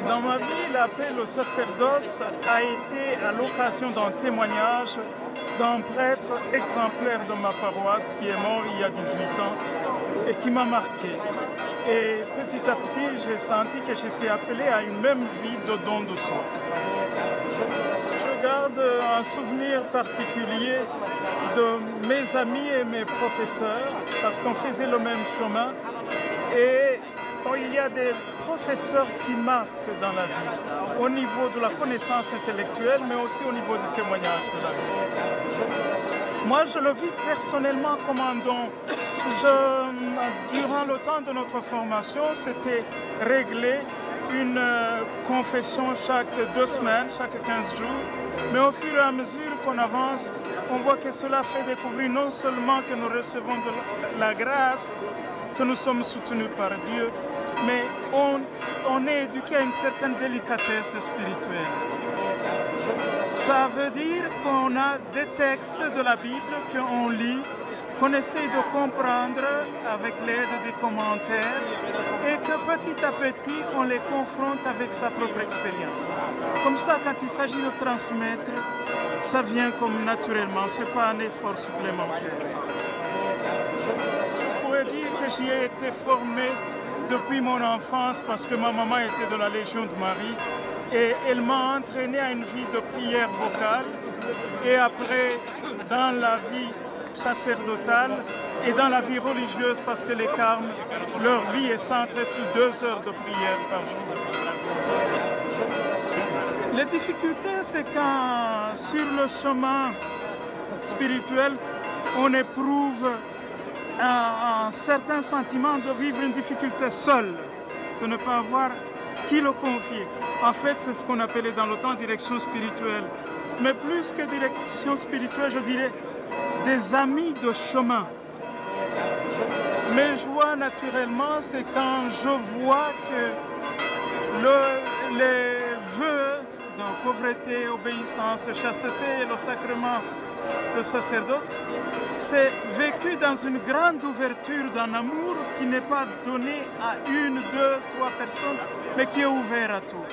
Dans ma vie, l'appel au sacerdoce a été à l'occasion d'un témoignage d'un prêtre exemplaire de ma paroisse qui est mort il y a 18 ans et qui m'a marqué. Et petit à petit, j'ai senti que j'étais appelé à une même vie de don de soi. Je garde un souvenir particulier de mes amis et mes professeurs parce qu'on faisait le même chemin. Et il y a des professeurs qui marquent dans la vie, au niveau de la connaissance intellectuelle, mais aussi au niveau du témoignage de la vie. Moi, je le vis personnellement comme un don. Durant le temps de notre formation, c'était régler une confession chaque 2 semaines, chaque 15 jours. Mais au fur et à mesure qu'on avance, on voit que cela fait découvrir non seulement que nous recevons de la grâce, que nous sommes soutenus par Dieu, mais on est éduqué à une certaine délicatesse spirituelle. Ça veut dire qu'on a des textes de la Bible qu'on lit, qu'on essaye de comprendre avec l'aide des commentaires et que petit à petit, on les confronte avec sa propre expérience. Comme ça, quand il s'agit de transmettre, ça vient comme naturellement, ce n'est pas un effort supplémentaire. Je pourrais dire que j'y ai été formé depuis mon enfance parce que ma maman était de la Légion de Marie et elle m'a entraîné à une vie de prière vocale et après dans la vie sacerdotale et dans la vie religieuse parce que les carmes, leur vie est centrée sur 2 heures de prière par jour. Les difficultés, c'est quand sur le chemin spirituel, on éprouve un certain sentiment de vivre une difficulté seule, de ne pas avoir qui le confier. En fait, c'est ce qu'on appelait dans le temps direction spirituelle. Mais plus que direction spirituelle, je dirais des amis de chemin. Mes joies, naturellement, c'est quand je vois que les vœux de pauvreté, obéissance, chasteté et le sacrement de sacerdoce, c'est vécu dans une grande ouverture d'un amour qui n'est pas donné à 1, 2, 3 personnes, mais qui est ouvert à tout.